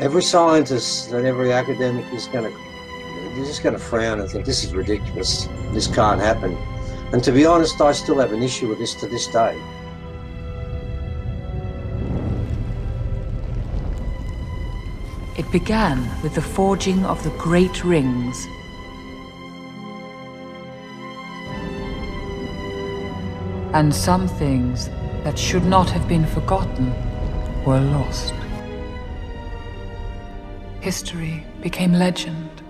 Every scientist and every academic is they're just going to frown and think this is ridiculous, this can't happen. And to be honest, I still have an issue with this to this day. It began with the forging of the Great Rings. And some things that should not have been forgotten were lost. History became legend,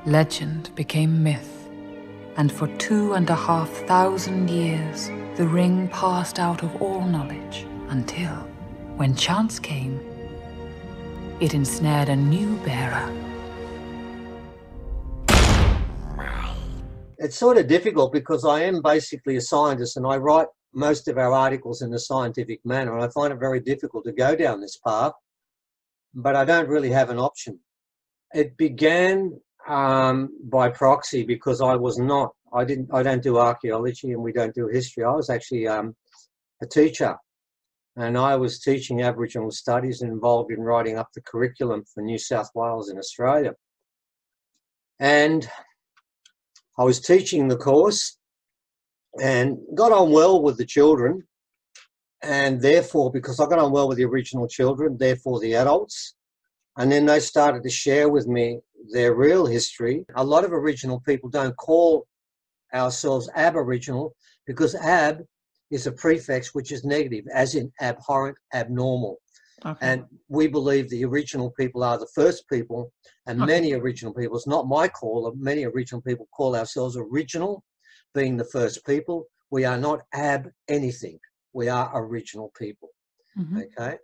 legend became myth, and for 2,500 years, the ring passed out of all knowledge until, when chance came, it ensnared a new bearer. It's sort of difficult because I am basically a scientist and I write most of our articles in a scientific manner, and I find it very difficult to go down this path, but I don't really have an option. It began by proxy because I don't do archaeology and we don't do history. I was actually a teacher, and I was teaching Aboriginal studies and involved in writing up the curriculum for New South Wales in Australia. And I was teaching the course and got on well with the children, and therefore, because I got on well with the Aboriginal children, therefore the adults, and then they started to share with me their real history. A lot of Aboriginal people don't call ourselves Aboriginal because Ab is a prefix which is negative, as in abhorrent, abnormal. Okay. And we believe the original people are the first people, and many original people, it's not my call, many original people call ourselves original, being the first people. We are not ab anything. We are original people, okay?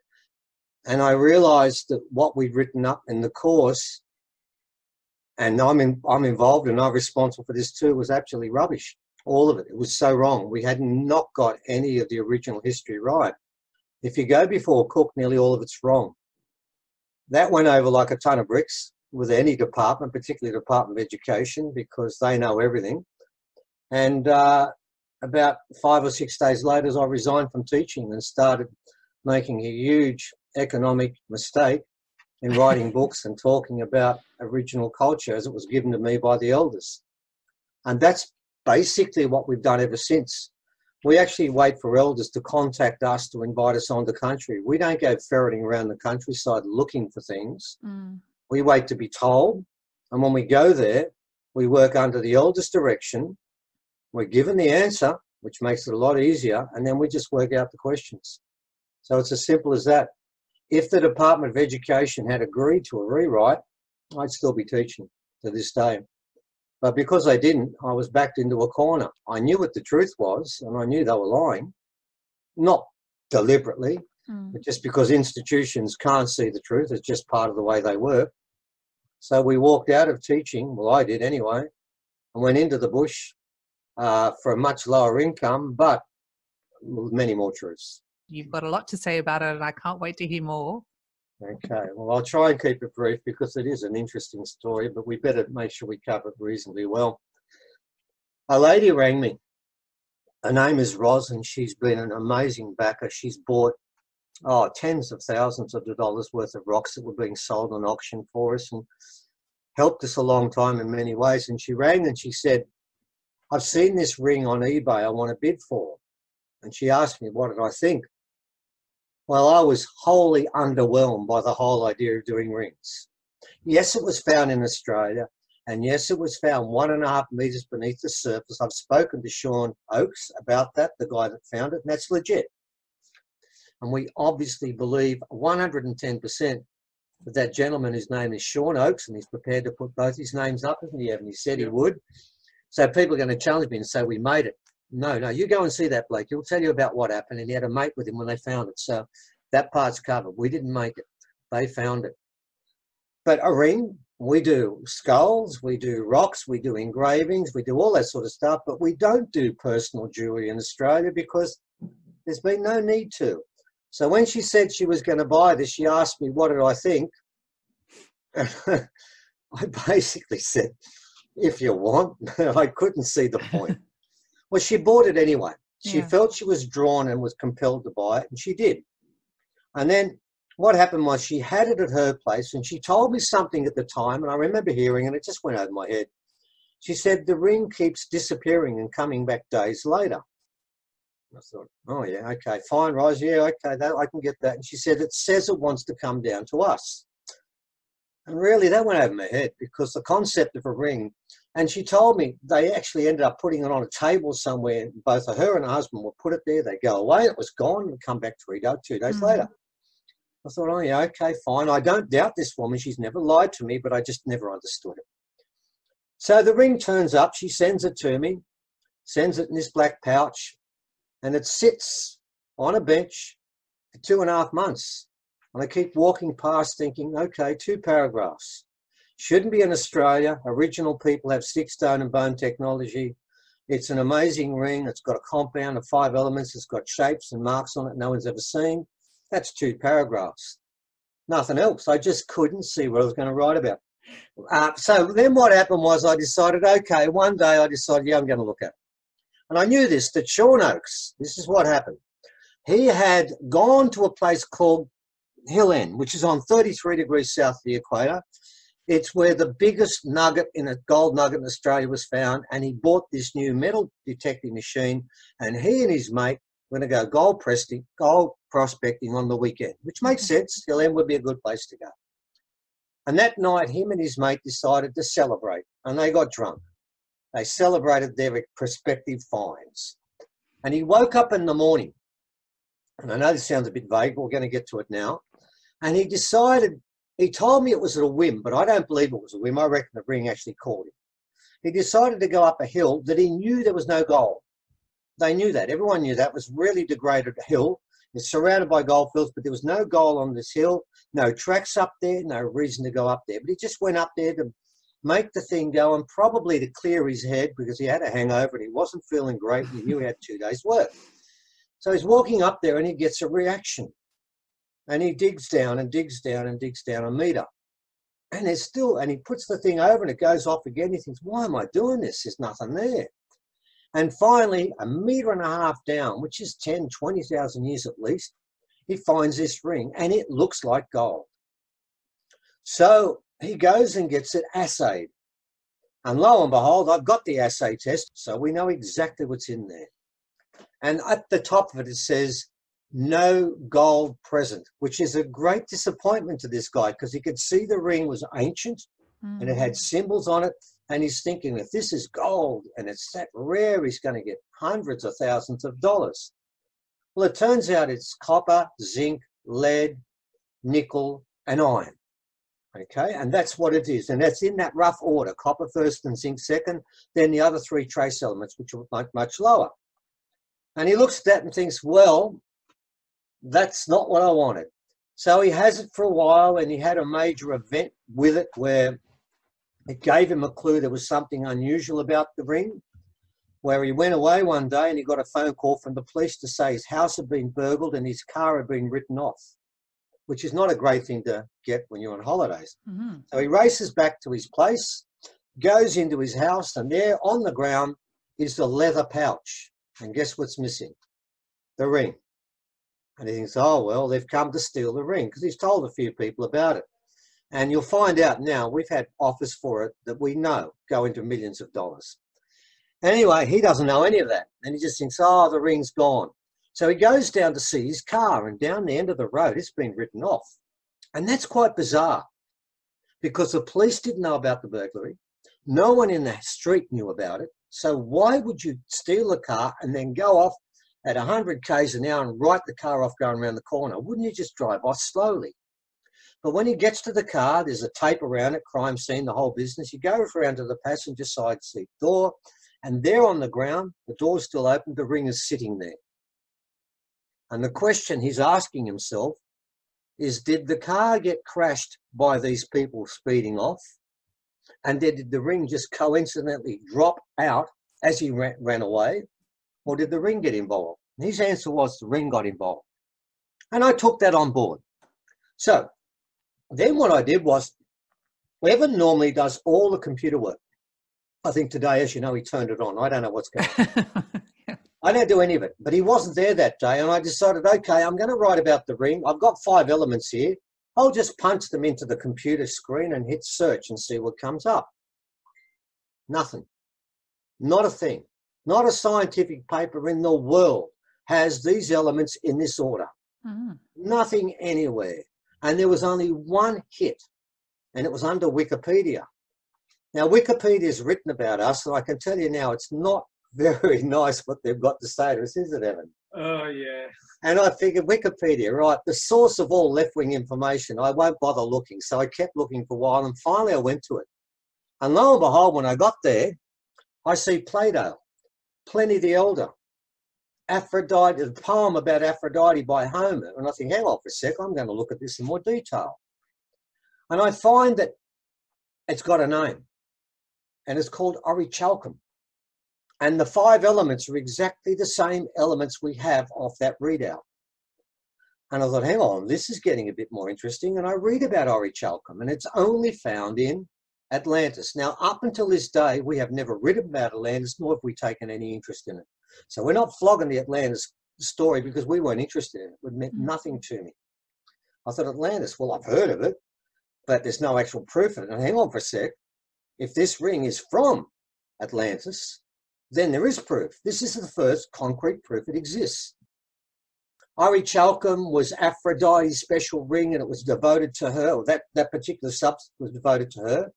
And I realized that what we'd written up in the course, and I'm involved and I'm responsible for this too, was actually rubbish. All of it. It was so wrong. We had not got any of the original history right. If you go before Cook, nearly all of it's wrong. That went over like a ton of bricks with any department, particularly the Department of Education, because they know everything. And about 5 or 6 days later, I resigned from teaching and started making a huge economic mistake in writing books and talking about Aboriginal culture as it was given to me by the elders. And that's basically what we've done ever since. We actually wait for elders to contact us to invite us on the country. We don't go ferreting around the countryside looking for things. We wait to be told. And when we go there, we work under the elders' direction. We're given the answer, which makes it a lot easier, and then we just work out the questions. So it's as simple as that. If the Department of Education had agreed to a rewrite, I'd still be teaching to this day. But because they didn't, I was backed into a corner. I knew what the truth was, and I knew they were lying. Not deliberately, but just because institutions can't see the truth. It's just part of the way they work. So we walked out of teaching, well, I did anyway, and went into the bush for a much lower income, but with many more truths. You've got a lot to say about it, and I can't wait to hear more. Okay, well, I'll try and keep it brief because it is an interesting story, but we better make sure we cover it reasonably well. A lady rang me. Her name is Roz, and she's been an amazing backer. She's bought tens of thousands of dollars worth of rocks that were being sold on auction for us and helped us a long time in many ways. And she rang and she said, I've seen this ring on eBay I want to bid for. And she asked me, what did I think? Well, I was wholly underwhelmed by the whole idea of doing rings. Yes, it was found in Australia, and yes, it was found 1.5 meters beneath the surface. I've spoken to Sean Oakes about that, the guy that found it, and that's legit. And we obviously believe 110% that that gentleman, his name is Sean Oakes, and he's prepared to put both his names up, isn't he, Evan? He said he would. So people are going to challenge me and say, we made it. No, you go and see that bloke. He'll tell you about what happened, and he had a mate with him when they found it. So that part's covered. We didn't make it. They found it. But a ring, we do skulls, we do rocks, we do engravings, we do all that sort of stuff, but we don't do personal jewellery in Australia because there's been no need to. So when she said she was going to buy this, she asked me, what did I think? I basically said, if you want. I couldn't see the point. Well, she bought it anyway. She felt she was drawn and was compelled to buy it, and she did. And then what happened was she had it at her place, and she told me something at the time, and I remember hearing, and it just went over my head. She said, the ring keeps disappearing and coming back days later. I thought, oh, yeah, okay, fine, Roz, yeah, okay, that, I can get that. And she said, it says it wants to come down to us. And really, that went over my head, because the concept of a ring, and she told me they actually ended up putting it on a table somewhere. Both of her and her husband would put it there, they'd go away, it was gone, and come back 2 days later. I thought, oh, yeah, okay, fine. I don't doubt this woman. She's never lied to me, but I just never understood it. So the ring turns up. She sends it to me, sends it in this black pouch, and it sits on a bench for 2.5 months. And I keep walking past thinking, okay, 2 paragraphs. Shouldn't be in Australia. Original people have stick, stone and bone technology. It's an amazing ring. It's got a compound of 5 elements. It's got shapes and marks on it no one's ever seen. That's 2 paragraphs. Nothing else. I just couldn't see what I was going to write about. So then what happened was I decided, okay, one day I decided, yeah, I'm going to look at it. And I knew this, that Sean Oakes, this is what happened. He had gone to a place called Hill End, which is on 33 degrees south of the equator. It's where the biggest nugget in a gold nugget in Australia was found. And he bought this new metal detecting machine, and he and his mate were going to go gold prospecting on the weekend, which makes sense. Hill End would be a good place to go. And that night, him and his mate decided to celebrate, and they got drunk. They celebrated their prospective finds. And he woke up in the morning, and I know this sounds a bit vague, but we're going to get to it now. And he decided, he told me it was at a whim, but I don't believe it was a whim. I reckon the ring actually called him. He decided to go up a hill that he knew there was no gold. They knew that. Everyone knew that. It was really degraded hill. It's surrounded by gold fields, but there was no gold on this hill, no tracks up there, no reason to go up there. But he just went up there to make the thing go, and probably to clear his head, because he had a hangover and he wasn't feeling great. And he knew he had 2 days' work. So he's walking up there and he gets a reaction. And he digs down and digs down and digs down a metre. And there's still, and he puts the thing over and it goes off again. He thinks, why am I doing this? There's nothing there. And finally, 1.5 meters down, which is 10, 20,000 years at least, he finds this ring and it looks like gold. So he goes and gets it assayed. And lo and behold, I've got the assay test, so we know exactly what's in there. And at the top of it, it says, no gold present, which is a great disappointment to this guy, because he could see the ring was ancient and it had symbols on it. And he's thinking, if this is gold and it's that rare, he's going to get hundreds of thousands of dollars. Well, it turns out it's copper, zinc, lead, nickel, and iron. Okay, and that's what it is. And that's in that rough order: copper first and zinc second, then the other 3 trace elements, which are much lower. And he looks at that and thinks, well, that's not what I wanted. So he has it for a while, and he had a major event with it where it gave him a clue there was something unusual about the ring, where he went away one day and he got a phone call from the police to say his house had been burgled and his car had been written off, which is not a great thing to get when you're on holidays. So he races back to his place, goes into his house, and there on the ground is the leather pouch. And guess what's missing? The ring. And he thinks, oh, well, they've come to steal the ring, because he's told a few people about it. And you'll find out now, we've had offers for it that we know go into millions of dollars. Anyway, he doesn't know any of that. And he just thinks, oh, the ring's gone. So he goes down to see his car, and down the end of the road, it's been written off. And that's quite bizarre, because the police didn't know about the burglary. No one in the street knew about it. So why would you steal a car and then go off at 100 k's an hour and write the car off going around the corner? Wouldn't you just drive off slowly? But when he gets to the car, there's a tape around it, crime scene, the whole business. You go around to the passenger side seat door, and there on the ground, the door's still open, the ring is sitting there. And the question he's asking himself is, did the car get crashed by these people speeding off? And did the ring just coincidentally drop out as he ran away? Or did the ring get involved? And his answer was the ring got involved. And I took that on board. So then what I did was, Evan normally does all the computer work. I think today, as you know, he turned it on. I don't know what's going on. I didn't do any of it, but he wasn't there that day, and I decided, okay, I'm going to write about the ring. I've got 5 elements here. I'll just punch them into the computer screen and hit search and see what comes up. Nothing. Not a thing. Not a scientific paper in the world has these elements in this order. Nothing anywhere. And there was only one hit, and it was under Wikipedia. Now, Wikipedia's written about us, so I can tell you now it's not very nice what they've got to say to us, is it, Evan? Oh, yeah. And I figured, Wikipedia, right, the source of all left-wing information, I won't bother looking. So I kept looking for a while, and finally I went to it. And lo and behold, when I got there, I see Plato, Pliny the Elder, Aphrodite, a poem about Aphrodite by Homer. And I think, hang on for a sec, I'm going to look at this in more detail. And I find that it's got a name, and it's called orichalcum. And the 5 elements are exactly the same elements we have off that readout. And I thought, hang on, this is getting a bit more interesting. And I read about orichalcum, and it's only found in Atlantis. Now, up until this day, we have never written about Atlantis, nor have we taken any interest in it. So we're not flogging the Atlantis story because we weren't interested in it. It meant nothing to me. I thought, Atlantis, well, I've heard of it, but there's no actual proof of it. And hang on for a sec. If this ring is from Atlantis, then there is proof. This is the first concrete proof it exists. Orichalcum was Aphrodite's special ring, and it was devoted to her, or that particular substance was devoted to her.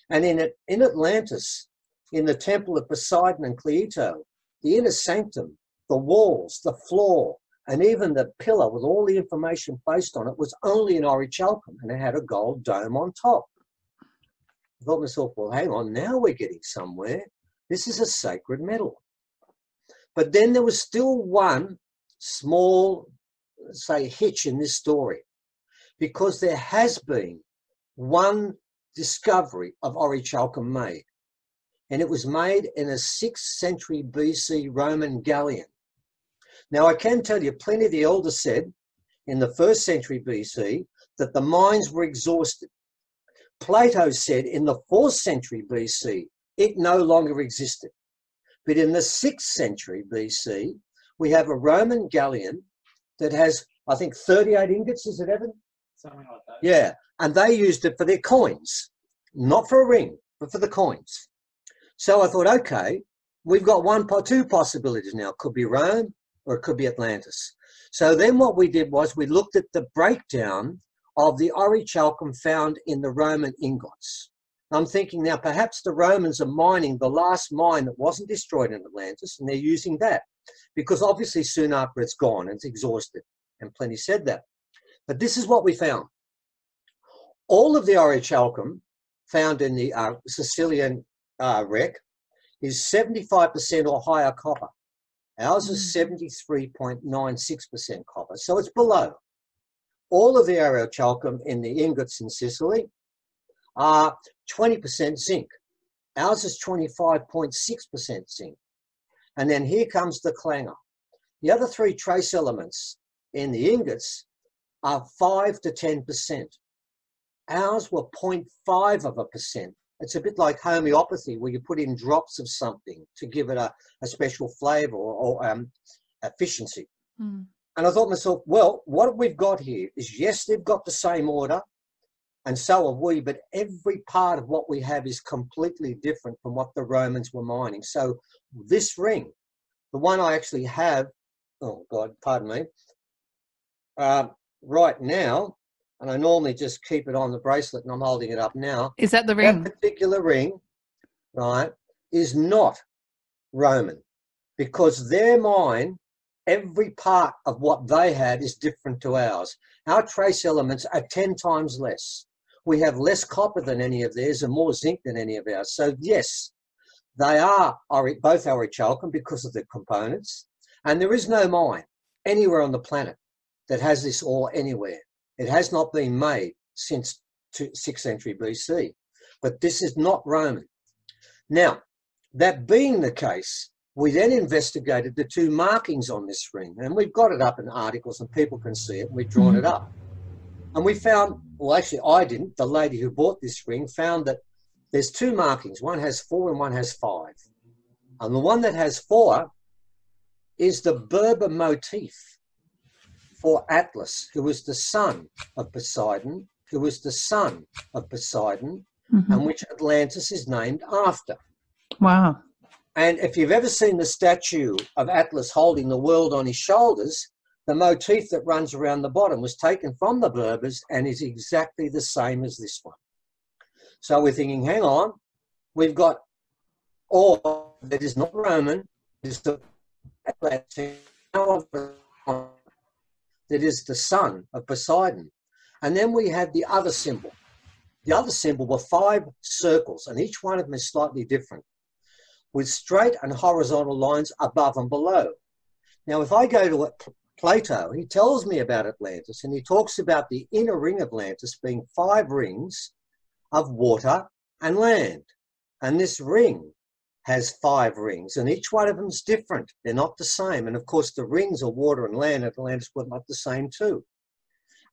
And in Atlantis, in the temple of Poseidon and Cleito, the inner sanctum, the walls, the floor, and even the pillar with all the information placed on it was only in orichalcum, and it had a gold dome on top. I thought to myself, well, hang on, now we're getting somewhere. This is a sacred metal. But then there was still one small, say, hitch in this story, because there has been one discovery of orichalcum made, and it was made in a 6th century BC Roman galleon. Now, I can tell you, Pliny the Elder said in the 1st century BC that the mines were exhausted. Plato said in the 4th century BC it no longer existed. But in the 6th century BC, we have a Roman galleon that has, I think, 38 ingots, is it, Evan? Something like that. Yeah, and they used it for their coins, not for a ring, but for the coins. So I thought, okay, we've got 2 possibilities now. It could be Rome or it could be Atlantis. So then what we did was we looked at the breakdown of the orichalcum found in the Roman ingots. I'm thinking now perhaps the Romans are mining the last mine that wasn't destroyed in Atlantis, and they're using that because obviously soon after it's gone, it's exhausted, and Pliny said that. But this is what we found. All of the orichalcum found in the Sicilian wreck is 75% or higher copper. Ours is 73.96% copper, so it's below. All of the orichalcum in the ingots in Sicily are 20% zinc. Ours is 25.6% zinc. And then here comes the clangor. The other 3 trace elements in the ingots are 5 to 10%. Ours were 0.5%. It's a bit like homeopathy, where you put in drops of something to give it a special flavour or efficiency. And I thought to myself, well, what we've got here is, yes, they've got the same order, and so have we, but every part of what we have is completely different from what the Romans were mining. So this ring, the one I actually have, oh God, pardon me, right now, and I normally just keep it on the bracelet, and I'm holding it up now. Is that the ring? That particular ring, right, is not Roman, because their mine, every part of what they had is different to ours. Our trace elements are 10 times less. We have less copper than any of theirs and more zinc than any of ours. So yes, they are both orichalcum because of the components, and there is no mine anywhere on the planet that has this ore anywhere. It has not been made since 6th century BC, but this is not Roman. Now, that being the case, we then investigated the 2 markings on this ring, and we've got it up in articles and people can see it, and we've drawn it up. And we found, well, actually I didn't, the lady who bought this ring found that there's 2 markings. One has 4 and one has 5. And the one that has 4 is the Berber motif for Atlas, who was the son of Poseidon, who was the son of Poseidon, and which Atlantis is named after. Wow. And if you've ever seen the statue of Atlas holding the world on his shoulders, the motif that runs around the bottom was taken from the Berbers and is exactly the same as this one. So we're thinking, hang on, we've got ore that is not Roman, is the Atlantic, that is the son of Poseidon. And then we had the other symbol. The other symbol were 5 circles, and each one of them is slightly different, with straight and horizontal lines above and below. Now, if I go to Plato, he tells me about Atlantis, and he talks about the inner ring of Atlantis being 5 rings of water and land. And this ring has 5 rings, and each one of them is different. They're not the same. And of course, the rings of water and land at Atlantis were not the same too.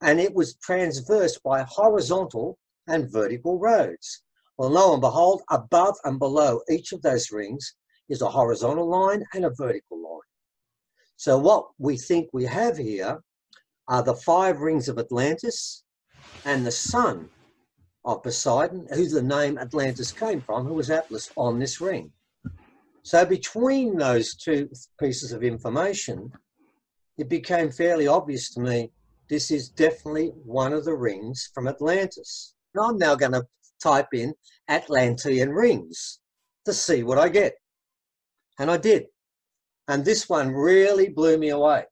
And it was traversed by horizontal and vertical roads. Well, lo and behold, above and below each of those rings is a horizontal line and a vertical line. So what we think we have here are the 5 rings of Atlantis and the son of Poseidon, who the name Atlantis came from, who was Atlas on this ring. So between those 2 pieces of information, it became fairly obvious to me this is definitely one of the rings from Atlantis. And I'm now going to type in Atlantean rings to see what I get. And I did. And this one really blew me away.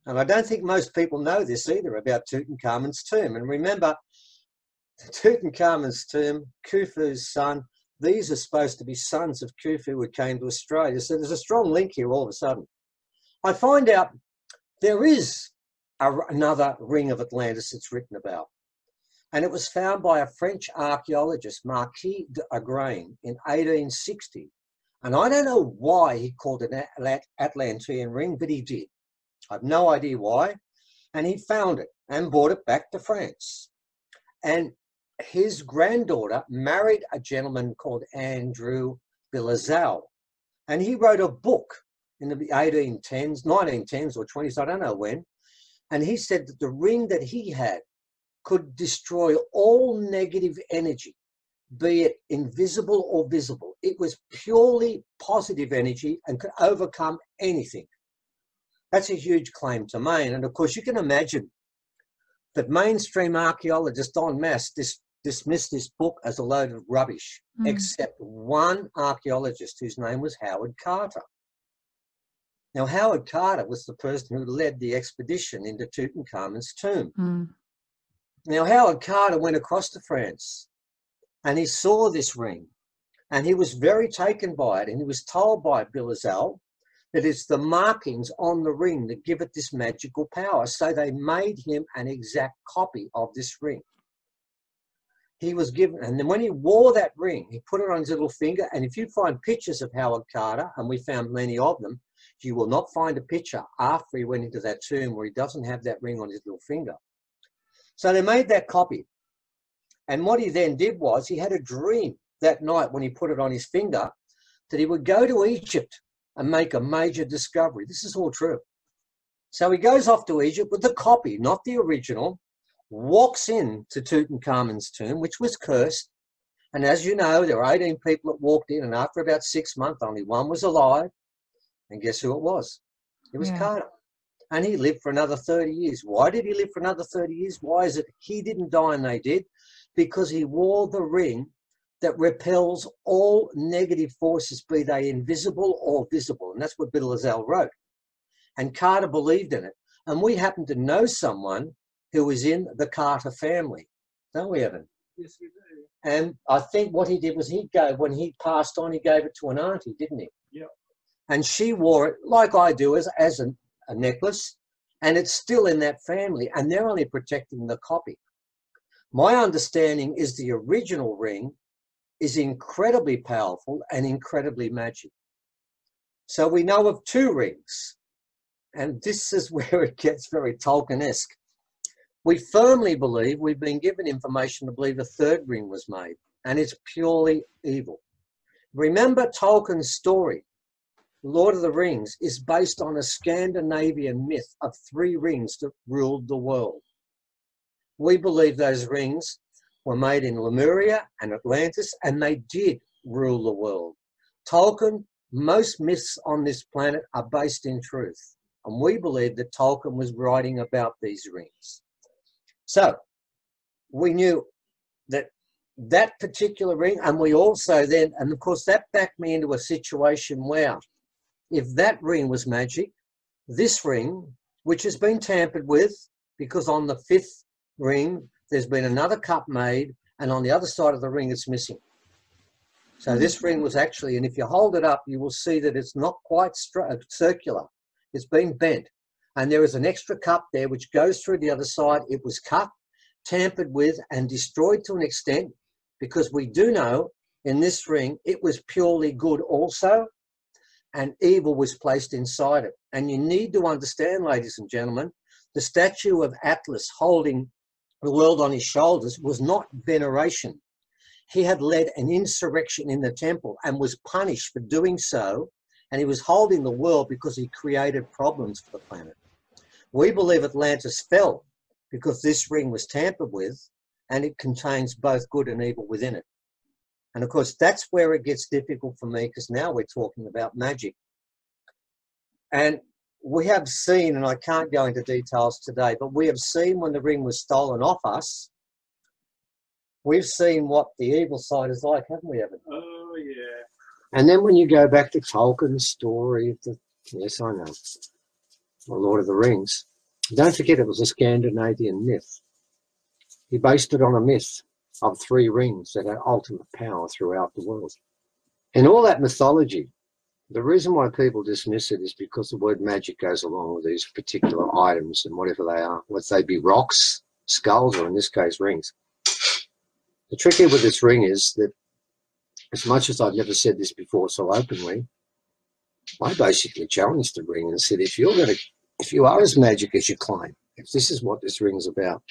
And I don't think most people know this either about Tutankhamun's tomb. And remember, Tutankhamun's tomb, Khufu's son, these are supposed to be sons of Khufu who came to Australia. So there's a strong link here all of a sudden. I find out there is another ring of Atlantis that's written about. And it was found by a French archaeologist, Marquis d'Agrain, in 1860. And I don't know why he called it an Atlantean ring, but he did. I have no idea why. And he found it and brought it back to France. And his granddaughter married a gentleman called Andrew Bilazal. And he wrote a book in the 1810s, 1910s or 20s, I don't know when. And he said that the ring that he had could destroy all negative energy, be it invisible or visible. It was purely positive energy and could overcome anything. That's a huge claim to make. And of course, you can imagine that mainstream archaeologists en masse dismissed this book as a load of rubbish, except one archaeologist whose name was Howard Carter. Now, Howard Carter was the person who led the expedition into Tutankhamun's tomb. Now, Howard Carter went across to France and he saw this ring and he was very taken by it. And he was told by Bilazal that it's the markings on the ring that give it this magical power. So they made him an exact copy of this ring. He was given, and then when he wore that ring, he put it on his little finger. And if you find pictures of Howard Carter, and we found many of them, you will not find a picture after he went into that tomb where he doesn't have that ring on his little finger. So they made that copy. And what he then did was he had a dream that night when he put it on his finger that he would go to Egypt and make a major discovery. This is all true. So he goes off to Egypt with the copy, not the original, walks into Tutankhamun's tomb, which was cursed. And as you know, there were 18 people that walked in, and after about 6 months, only one was alive. And guess who it was? It was Carter. And he lived for another 30 years. Why did he live for another 30 years? Why is it he didn't die and they did? Because he wore the ring that repels all negative forces, be they invisible or visible. And that's what Bilazal wrote. And Carter believed in it. And we happen to know someone who was in the Carter family, don't we, Evan? Yes, we do. And I think what he did was when he passed on, he gave it to an auntie, didn't he? Yep. And she wore it, like I do, as a necklace, and it's still in that family, and they're only protecting the copy. My understanding is the original ring is incredibly powerful and incredibly magic. So we know of 2 rings, and this is where it gets very Tolkien-esque. We firmly believe, we've been given information to believe a 3rd ring was made, and it's purely evil. Remember Tolkien's story Lord of the Rings is based on a Scandinavian myth of 3 rings that ruled the world. We believe those rings were made in Lemuria and Atlantis, and they did rule the world. Tolkien, most myths on this planet are based in truth, and we believe that Tolkien was writing about these rings. So we knew that that particular ring, and we also then, and of course that backed me into a situation where if that ring was magic, this ring, which has been tampered with, because on the 5th ring, there's been another cup made, and on the other side of the ring, it's missing. So this ring was actually, and if you hold it up, you will see that it's not quite circular. It's been bent. And there is an extra cup there which goes through the other side. It was cut, tampered with, and destroyed to an extent, because we do know in this ring, it was purely good also, and evil was placed inside it. And you need to understand, ladies and gentlemen, the statue of Atlas holding the world on his shoulders was not veneration. He had led an insurrection in the temple and was punished for doing so, and he was holding the world because he created problems for the planet. We believe Atlantis fell because this ring was tampered with, and it contains both good and evil within it. And of course, that's where it gets difficult for me, because now we're talking about magic. And we have seen, and I can't go into details today, but we have seen when the ring was stolen off us, we've seen what the evil side is like, haven't we, Evan? Oh, yeah. And then when you go back to Tolkien's story of the, yes, I know, the Lord of the Rings, don't forget it was a Scandinavian myth. He based it on a myth of 3 rings that had ultimate power throughout the world. In all that mythology, the reason why people dismiss it is because the word magic goes along with these particular items and whatever they are, whether they be rocks, skulls, or in this case, rings. The trick here with this ring is that, as much as I've never said this before so openly, I basically challenged the ring and said, if you are as magic as you claim, if this is what this ring's about,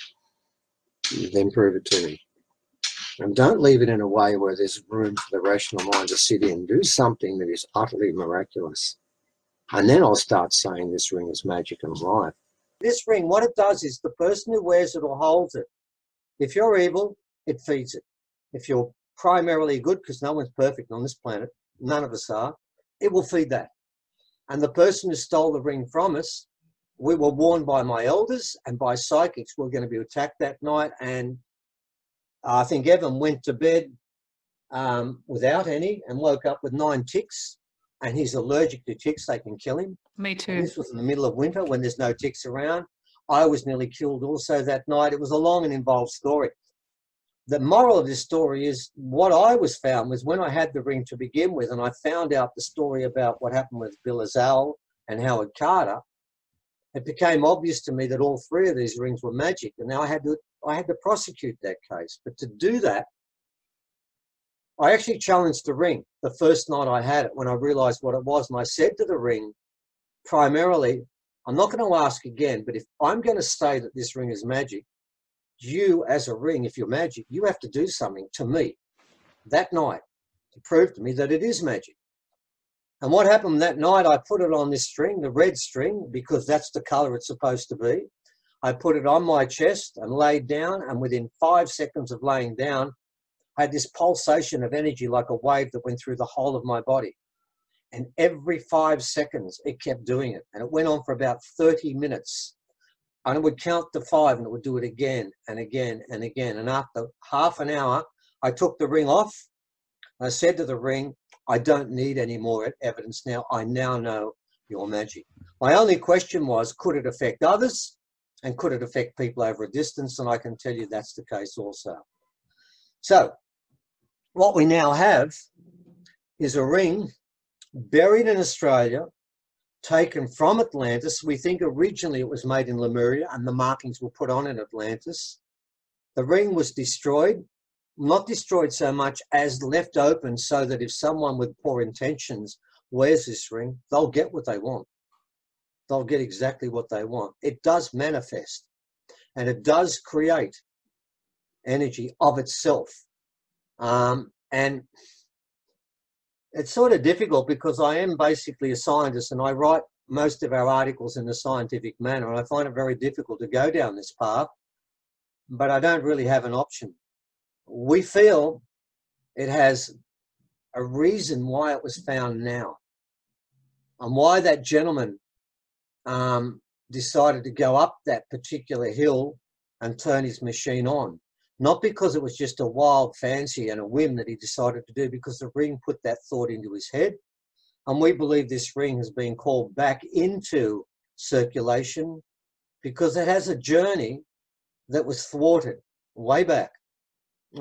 then prove it to me. And don't leave it in a way where there's room for the rational mind to sit in. Do something that is utterly miraculous. And then I'll start saying this ring is magic and life. This ring, what it does is the person who wears it or holds it, if you're evil, it feeds it. If you're primarily good, because no one's perfect on this planet, none of us are, it will feed that. And the person who stole the ring from us, we were warned by my elders and by psychics we're going to be attacked that night, and I think Evan went to bed without any and woke up with 9 ticks, and he's allergic to ticks. They can kill him. Me too. And this was in the middle of winter when there's no ticks around. I was nearly killed also that night. It was a long and involved story. The moral of this story is what I was found was when I had the ring to begin with, and I found out the story about what happened with Bill Azal and Howard Carter, it became obvious to me that all 3 of these rings were magic, and now I had to prosecute that case. But to do that, I actually challenged the ring the first night I had it when I realized what it was. And I said to the ring, primarily, I'm not going to ask again, but if I'm going to say that this ring is magic, you as a ring, if you're magic, you have to do something to me that night to prove to me that it is magic. And what happened that night, I put it on this string, the red string, because that's the color it's supposed to be. I put it on my chest and laid down, and within 5 seconds of laying down, I had this pulsation of energy like a wave that went through the whole of my body. And every 5 seconds, it kept doing it. And it went on for about 30 minutes. And it would count to 5, and it would do it again and again and again. And after half an hour, I took the ring off. I said to the ring, I don't need any more evidence now. I now know your magic. My only question was, could it affect others? And could it affect people over a distance? And I can tell you that's the case also. So what we now have is a ring buried in Australia, taken from Atlantis. We think originally it was made in Lemuria and the markings were put on in Atlantis. The ring was destroyed, not destroyed so much as left open so that if someone with poor intentions wears this ring, they'll get what they want. They'll get exactly what they want. It does manifest, and it does create energy of itself. And It's sort of difficult because I am basically a scientist and I write most of our articles in a scientific manner, and I find it very difficult to go down this path, but I don't really have an option. We feel it has a reason why it was found now, and why that gentleman decided to go up that particular hill and turn his machine on. Not because it was just a wild fancy and a whim that he decided to do, because the ring put that thought into his head. And we believe this ring has been called back into circulation because it has a journey that was thwarted way back,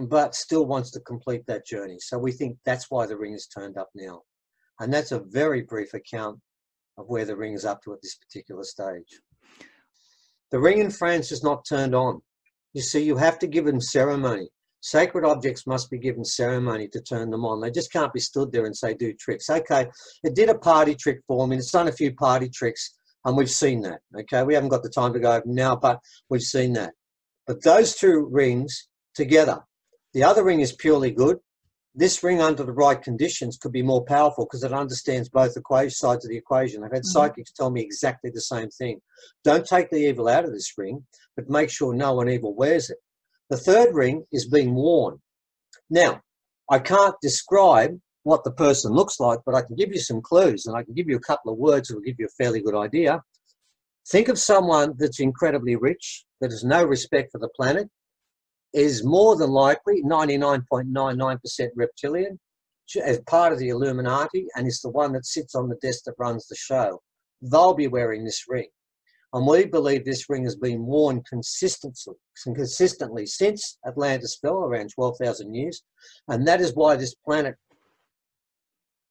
but still wants to complete that journey. So we think that's why the ring is turned up now. And that's a very brief account of where the ring is up to at this particular stage. The ring in France is not turned on. You see, you have to give them ceremony. Sacred objects must be given ceremony to turn them on. They just can't be stood there and say, do tricks. Okay, it did a party trick for me. It's done a few party tricks, and we've seen that. Okay, we haven't got the time to go over now, but we've seen that. But those two rings together, the other ring is purely good. This ring, under the right conditions, could be more powerful because it understands both sides of the equation. I've had psychics tell me exactly the same thing. Don't take the evil out of this ring, but make sure no one evil wears it. The third ring is being worn. Now, I can't describe what the person looks like, but I can give you some clues, and I can give you a couple of words that will give you a fairly good idea. Think of someone that's incredibly rich, that has no respect for the planet, is more than likely 99.99% reptilian, as part of the Illuminati, and is the one that sits on the desk that runs the show. They'll be wearing this ring. And we believe this ring has been worn consistently since Atlantis fell, around 12,000 years. And that is why this planet,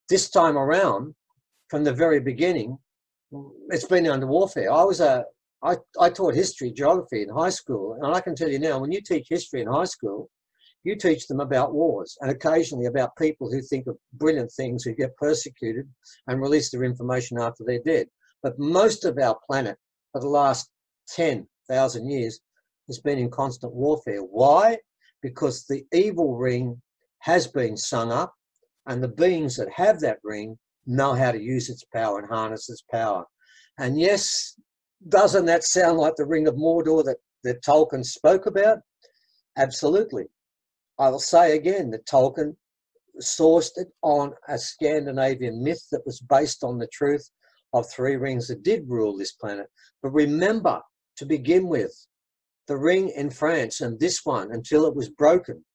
this time around, from the very beginning, it's been under warfare. I taught history, geography in high school, and I can tell you now, when you teach history in high school, you teach them about wars and occasionally about people who think of brilliant things, who get persecuted and release their information after they're dead. But most of our planet for the last 10,000 years has been in constant warfare. Why? Because the evil ring has been sung up, and the beings that have that ring know how to use its power and harness its power. And yes, doesn't that sound like the Ring of Mordor that Tolkien spoke about? Absolutely. I will say again that Tolkien sourced it on a Scandinavian myth that was based on the truth of three rings that did rule this planet. But remember, to begin with, the ring in France and this one, until it was broken,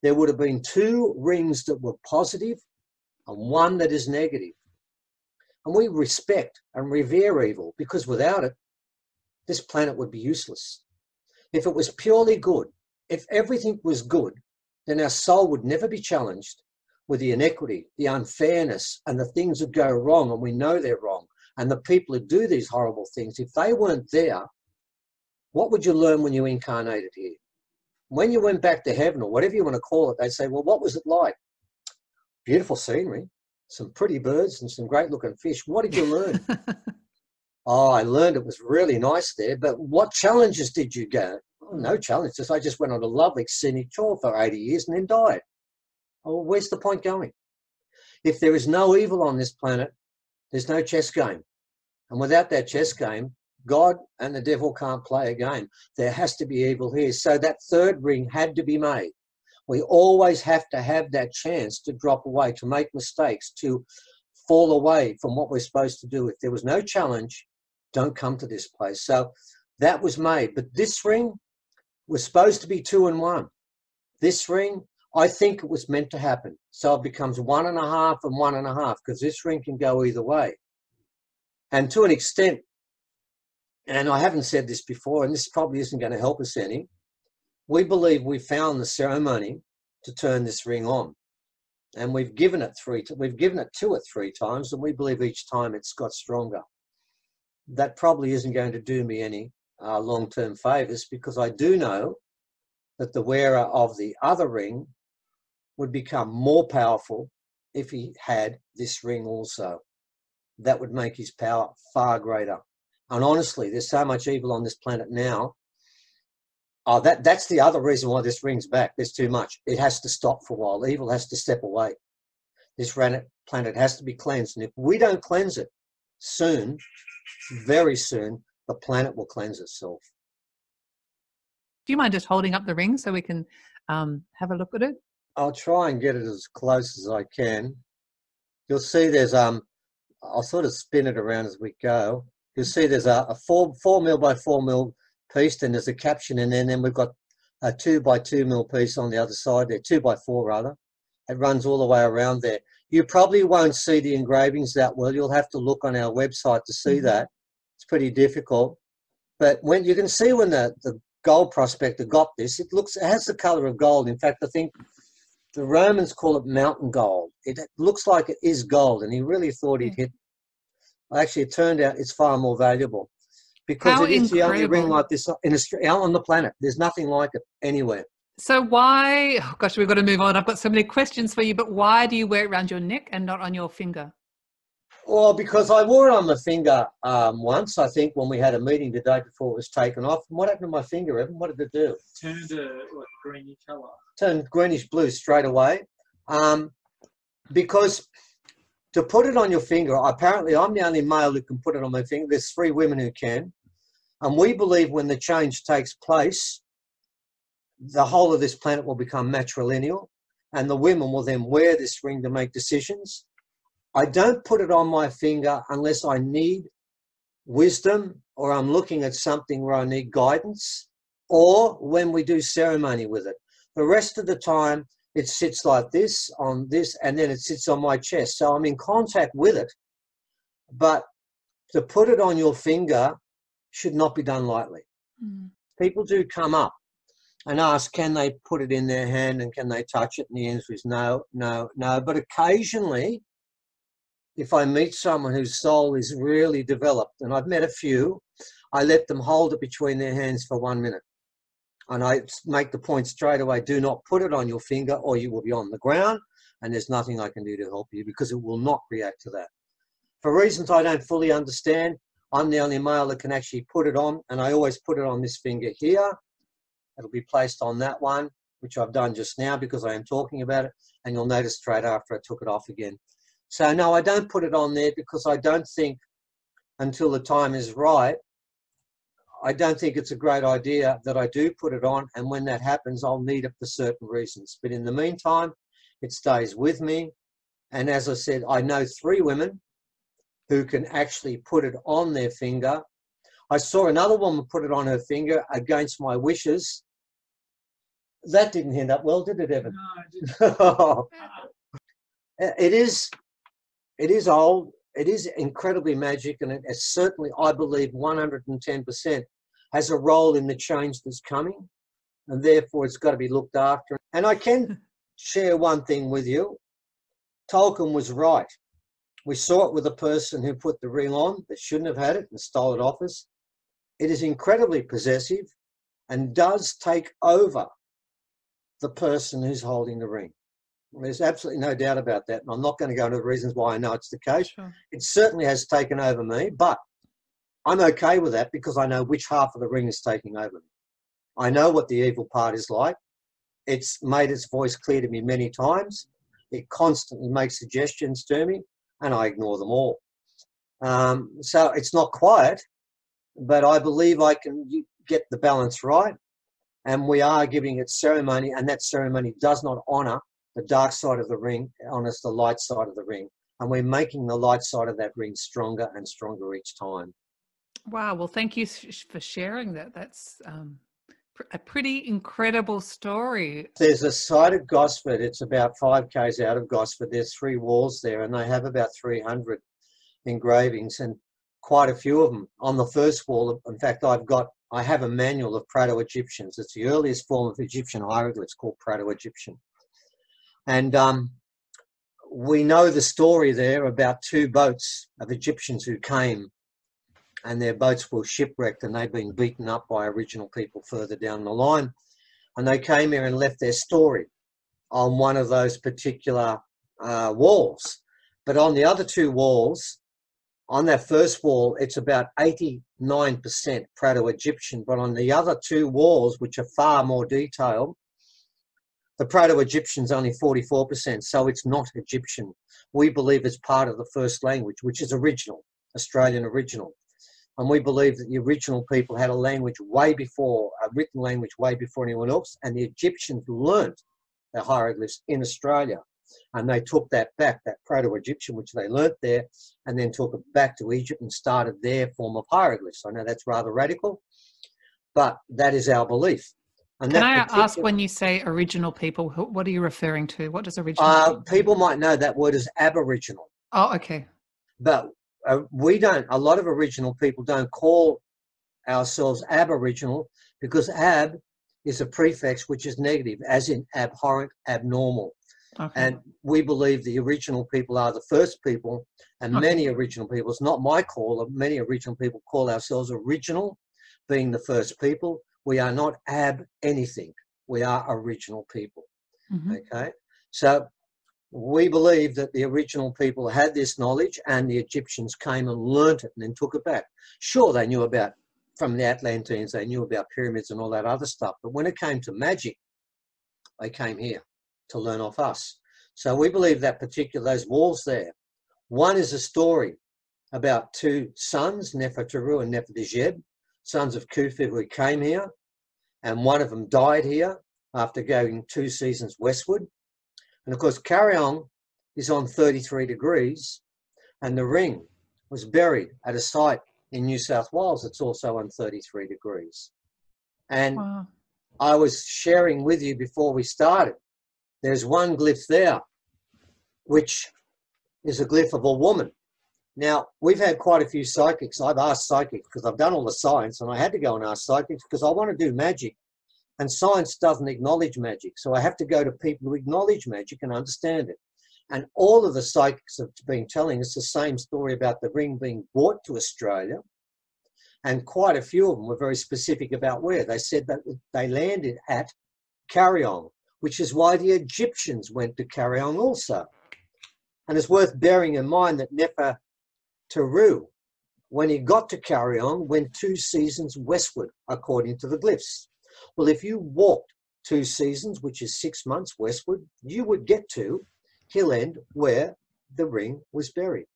there would have been two rings that were positive and one that is negative. And we respect and revere evil, because without it, this planet would be useless. If it was purely good, if everything was good, then our soul would never be challenged with the inequity, the unfairness, and the things that go wrong, and we know they're wrong. And the people who do these horrible things, if they weren't there, what would you learn when you incarnated here? When you went back to heaven, or whatever you want to call it, they'd say, well, what was it like? Beautiful scenery, some pretty birds and some great looking fish. What did you learn? Oh, I learned it was really nice there, but what challenges did you get? Oh, no challenges. I just went on a lovely scenic tour for 80 years and then died. Oh, where's the point going? If there is no evil on this planet, there's no chess game. And without that chess game, God and the devil can't play a game. There has to be evil here. So that third ring had to be made. We always have to have that chance to drop away, to make mistakes, to fall away from what we're supposed to do. If there was no challenge, don't come to this place. So that was made. But this ring was supposed to be 2 in 1. This ring, I think it was meant to happen. So it becomes 1.5 and 1.5, because this ring can go either way. And to an extent, and I haven't said this before, and this probably isn't going to help us any, we believe we found the ceremony to turn this ring on. And we've given it to it 3 times, and we believe each time it's got stronger. That probably isn't going to do me any long-term favours, because I do know that the wearer of the other ring would become more powerful if he had this ring also. That would make his power far greater. And honestly, there's so much evil on this planet now. Oh, that's the other reason why this ring's back. There's too much. It has to stop for a while. Evil has to step away. This planet has to be cleansed. And if we don't cleanse it soon, very soon, the planet will cleanse itself. Do you mind just holding up the ring so we can have a look at it? I'll try and get it as close as I can. You'll see there's I'll sort of spin it around as we go. You'll see there's a 4 mil by 4 mil piece, then there's a caption, and then we've got a 2 by 2 mil piece on the other side there, 2 by 4 rather. It runs all the way around there. You probably won't see the engravings that well. You'll have to look on our website to see that. It's pretty difficult. But when you can see when the gold prospector got this, it has the color of gold. In fact, I think the Romans call it mountain gold. It looks like it is gold, and he really thought he'd hit. Actually, it turned out it's far more valuable because it is the only ring like this in Australia, on the planet. There's nothing like it anywhere. So why, oh gosh, we've got to move on. I've got so many questions for you, but why do you wear it around your neck and not on your finger? Well, because I wore it on my finger once, I think, when we had a meeting the day before it was taken off. And what happened to my finger, Evan? What did it do? Turned a like greeny colour. Turned greenish blue straight away. Because to put it on your finger, apparently I'm the only male who can put it on my finger. There's 3 women who can. And we believe when the change takes place, the whole of this planet will become matrilineal, and the women will then wear this ring to make decisions. I don't put it on my finger unless I need wisdom, or I'm looking at something where I need guidance, or when we do ceremony with it. The rest of the time, it sits like this, on this, and then it sits on my chest. So I'm in contact with it. But to put it on your finger should not be done lightly. People do come up and ask, can they put it in their hand and can they touch it? And the answer is no, no, no. But occasionally, if I meet someone whose soul is really developed, and I've met a few, I let them hold it between their hands for 1 minute. And I make the point straight away, do not put it on your finger or you will be on the ground, and there's nothing I can do to help you because it will not react to that. For reasons I don't fully understand, I'm the only male that can actually put it on, and I always put it on this finger here. It'll be placed on that one, which I've done just now because I am talking about it, and you'll notice straight after I took it off again. So no, I don't put it on there because I don't think until the time is right, I don't think it's a great idea that I do put it on, and when that happens, I'll need it for certain reasons. But in the meantime, it stays with me. And as I said, I know 3 women who can actually put it on their finger. I saw another woman put it on her finger against my wishes. That didn't end up well, did it, Evan? No, it didn't. It is old. It is incredibly magic, and it certainly, I believe, 110% has a role in the change that's coming, and therefore it's got to be looked after. And I can share one thing with you. Tolkien was right. We saw it with a person who put the ring on that shouldn't have had it and stole it off us. It is incredibly possessive and does take over the person who's holding the ring. There's absolutely no doubt about that, and I'm not going to go into the reasons why I know it's the case. Sure. It certainly has taken over me, but I'm okay with that because I know which half of the ring is taking over me. I know what the evil part is like. It's made its voice clear to me many times. It constantly makes suggestions to me, and I ignore them all. So it's not quiet, but I believe I can get the balance right, and we are giving it ceremony, and that ceremony does not honour the dark side of the ring, honours the light side of the ring, and we're making the light side of that ring stronger and stronger each time. Wow, well, thank you for sharing that. That's a pretty incredible story. There's a site at Gosford. It's about 5 k's out of Gosford. There's 3 walls there, and they have about 300 engravings, and quite a few of them. On the first wall, in fact, I have a manual of Proto-Egyptians. It's the earliest form of Egyptian hieroglyphs called Proto-Egyptian. And we know the story there about 2 boats of Egyptians who came, and their boats were shipwrecked, and they'd been beaten up by original people further down the line. And they came here and left their story on one of those particular walls. But on the other 2 walls, on that first wall, it's about 89% Proto-Egyptian. But on the other 2 walls, which are far more detailed, The Proto-Egyptian's only 44%, so it's not Egyptian. We believe it's part of the first language, which is original, Australian original. And we believe that the original people had a language way before, a written language way before anyone else, and the Egyptians learnt the hieroglyphs in Australia. And they took that back, that Proto-Egyptian, which they learnt there, and then took it back to Egypt and started their form of hieroglyphs. I know that's rather radical, but that is our belief. And Can I ask, when you say original people, what are you referring to? What does original mean? People might know that word is Aboriginal. Oh, okay. But we don't, a lot of original people don't call ourselves Aboriginal, because ab is a prefix which is negative, as in abhorrent, abnormal. Okay. And we believe the original people are the first people, and many original people, it's not my call, many original people call ourselves original, being the first people. We are not ab anything. We are original people. Okay? So we believe that the original people had this knowledge, and the Egyptians came and learnt it and then took it back. Sure, they knew about, from the Atlanteans, they knew about pyramids and all that other stuff, but when it came to magic, they came here to learn off us. So we believe that those walls there, one is a story about two sons, Neferturu and Nefertijeb, sons of Khufu, who came here, and one of them died here after going 2 seasons westward. And of course, Carryong is on 33 degrees, and the ring was buried at a site in New South Wales that's also on 33 degrees. And Wow. I was sharing with you before we started, there's one glyph there, which is a glyph of a woman. Now, we've had quite a few psychics. I've asked psychics because I've done all the science, and I had to go and ask psychics because I want to do magic. And science doesn't acknowledge magic. So I have to go to people who acknowledge magic and understand it. And all of the psychics have been telling us the same story about the ring being brought to Australia. And quite a few of them were very specific about where. They said that they landed at Carryong, which is why the Egyptians went to Carryong also. And it's worth bearing in mind that Neferturu, when he got to Carryong, went 2 seasons westward, according to the glyphs. Well, if you walked 2 seasons, which is 6 months westward, you would get to Hill End, where the ring was buried.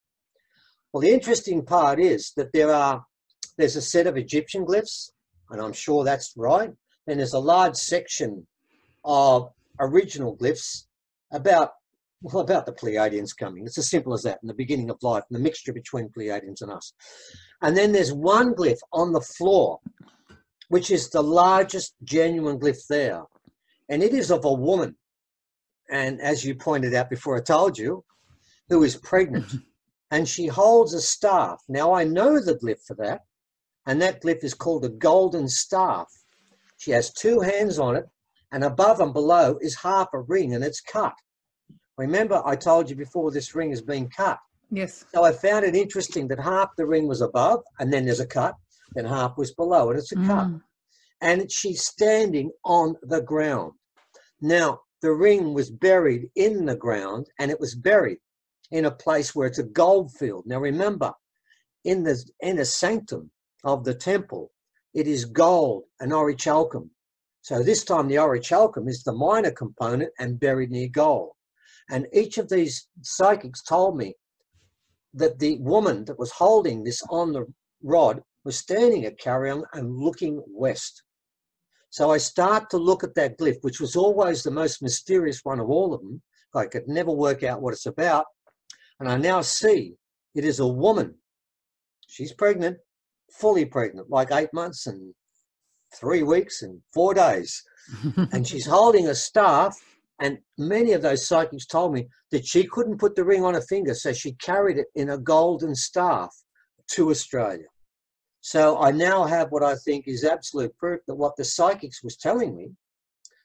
Well, the interesting part is that there's a set of Egyptian glyphs, and I'm sure that's right. Then there's a large section of original glyphs about the Pleiadians coming. It's as simple as that, in the beginning of life, and the mixture between Pleiadians and us. And then there's one glyph on the floor, which is the largest genuine glyph there. And it is of a woman, and as you pointed out before I told you, who is pregnant. And she holds a staff. Now, I know the glyph for that, and that glyph is called a golden staff. She has 2 hands on it, and above and below is half a ring, and it's cut. Remember, I told you before, this ring has been cut. Yes. So I found it interesting that half the ring was above, and then there's a cut, then half was below, and it's a cut. And she's standing on the ground. Now, the ring was buried in the ground, and it was buried in a place where it's a gold field. Now, remember, in the sanctum of the temple, it is gold and orichalcum. So this time the orichalcum is the minor component and buried near gold. And each of these psychics told me that the woman that was holding this on the rod was standing at Carryong and looking west. So I start to look at that glyph, which was always the most mysterious one of all of them. I could never work out what it's about. And I now see it is a woman. She's pregnant, fully pregnant, like 8 months and 3 weeks and 4 days. And she's holding a staff. And many of those psychics told me that she couldn't put the ring on her finger, so she carried it in a golden staff to Australia. So I now have what I think is absolute proof that what the psychics was telling me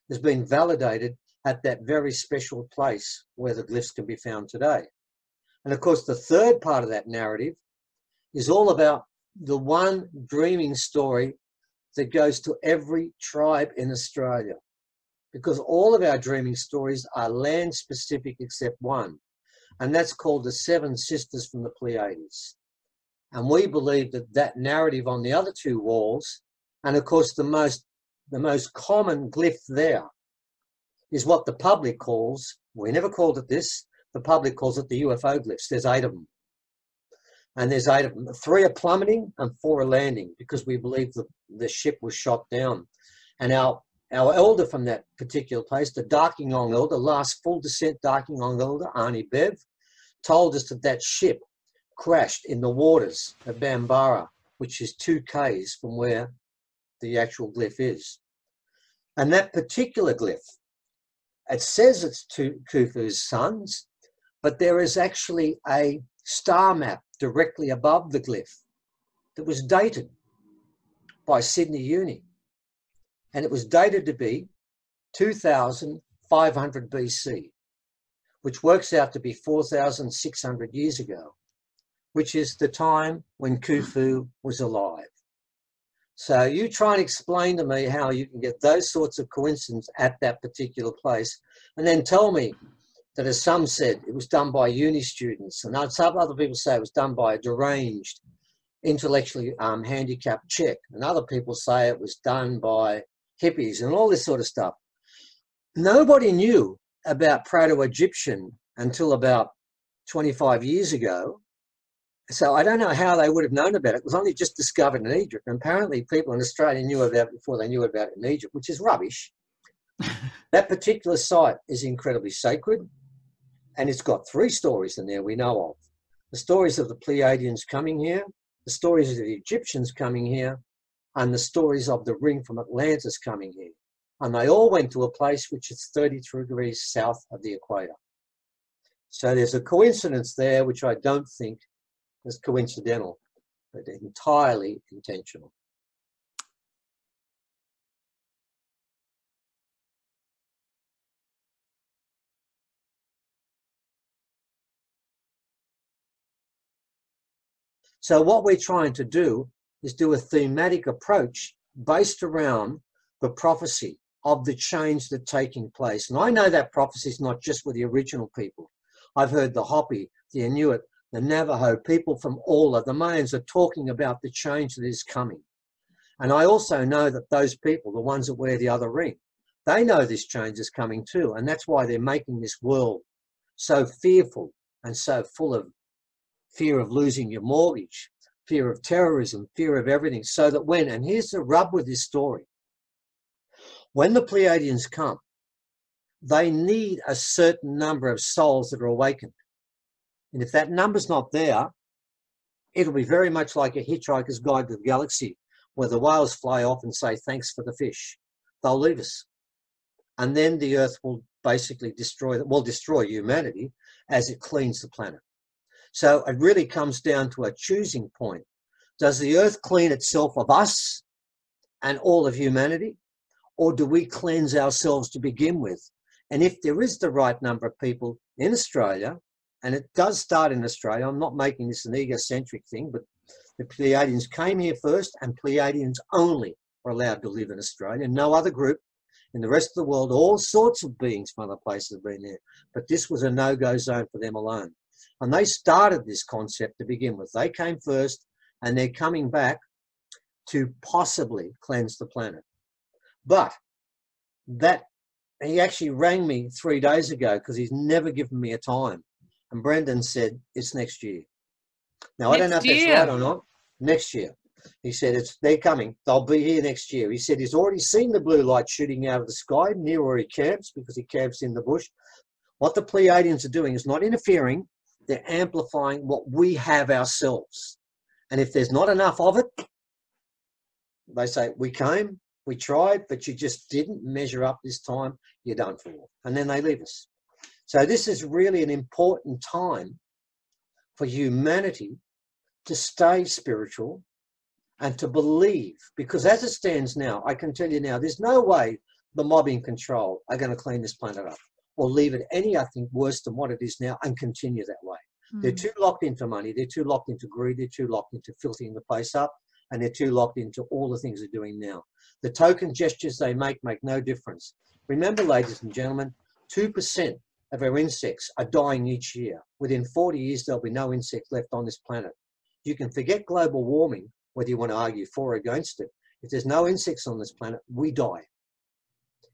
has been validated at that very special place where the glyphs can be found today. And of course, the third part of that narrative is all about the one dreaming story that goes to every tribe in Australia. Because all of our dreaming stories are land specific except one, and that's called the 7 Sisters from the Pleiades. And we believe that that narrative on the other 2 walls, and of course the most common glyph there, is what the public calls, we never called it this, the public calls it the UFO glyphs. There's 8 of them. And there's 8 of them. 3 are plummeting and 4 are landing because we believe the ship was shot down. And our elder from that particular place, the Darkingong elder, last full descent Darkingong elder, Arnie Bev, told us that that ship crashed in the waters of Bambara, which is 2 k's from where the actual glyph is. And that particular glyph, it says it's to Khufu's sons, but there is actually a star map directly above the glyph that was dated by Sydney Uni. And it was dated to be 2500 BC, which works out to be 4,600 years ago, which is the time when Khufu was alive. So you try and explain to me how you can get those sorts of coincidences at that particular place, and then tell me that, as some said, it was done by uni students, and some other people say it was done by a deranged, intellectually handicapped Czech, and other people say it was done by hippies and all this sort of stuff. Nobody knew about Proto-Egyptian until about 25 years ago. So I don't know how they would have known about it. It was only just discovered in Egypt. And apparently people in Australia knew about it before they knew about it in Egypt, which is rubbish. That particular site is incredibly sacred, and it's got 3 stories in there we know of. The stories of the Pleiadians coming here, the stories of the Egyptians coming here, and the stories of the Ring from Atlantis coming here. And they all went to a place which is 33 degrees south of the equator. So there's a coincidence there which I don't think is coincidental, but entirely intentional. So what we're trying to do is do a thematic approach based around the prophecy of the change that's taking place. And I know that prophecy is not just with the original people. I've heard the Hopi, the Inuit, the Navajo, people from all of the Mayans are talking about the change that is coming. And I also know that those people, the ones that wear the other ring, they know this change is coming too. And that's why they're making this world so fearful and so full of fear of losing your mortgage, fear of terrorism, fear of everything. So that when, and here's the rub with this story, when the Pleiadians come, they need a certain number of souls that are awakened. And if that number's not there, it'll be very much like a Hitchhiker's Guide to the Galaxy, where the whales fly off and say, thanks for the fish. They'll leave us. And then the Earth will basically destroy humanity as it cleans the planet. So it really comes down to a choosing point. Does the Earth clean itself of us and all of humanity? Or do we cleanse ourselves to begin with? And if there is the right number of people in Australia, and it does start in Australia, I'm not making this an egocentric thing, but the Pleiadians came here first, and Pleiadians only are allowed to live in Australia. No other group in the rest of the world, all sorts of beings from other places have been there. But this was a no-go zone for them alone. And they started this concept to begin with. They came first, and they're coming back to possibly cleanse the planet. But that, he actually rang me 3 days ago because he's never given me a time. And Brendan said, it's next year. Now, I don't know if that's right or not. Next year. He said, they're coming. They'll be here next year. He said he's already seen the blue light shooting out of the sky near where he camps, because he camps in the bush. What the Pleiadians are doing is not interfering. They're amplifying what we have ourselves. And if there's not enough of it, they say, we came, we tried, but you just didn't measure up this time. You're done for. And then they leave us. So this is really an important time for humanity to stay spiritual and to believe, because as it stands now, I can tell you now, there's no way the mob in control are going to clean this planet up or leave it any, I think, worse than what it is now and continue that way. They're too locked into money. They're too locked into greed. They're too locked into filthying the place up, and they're too locked into all the things they're doing now. The token gestures they make no difference. Remember, ladies and gentlemen, 2% of our insects are dying each year. Within 40 years, there'll be no insect left on this planet. You can forget global warming, whether you want to argue for or against it. If there's no insects on this planet, we die.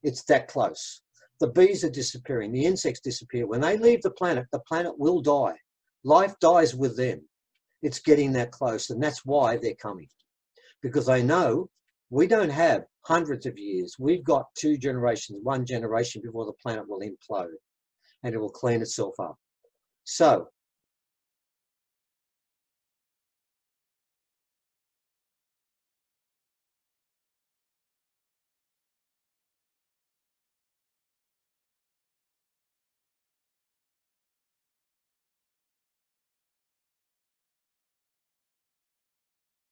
It's that close. The bees are disappearing, the insects disappear. When they leave the planet will die. Life dies with them. It's getting that close, and that's why they're coming. Because they know we don't have hundreds of years. We've got 2 generations, 1 generation before the planet will implode, and it will clean itself up. So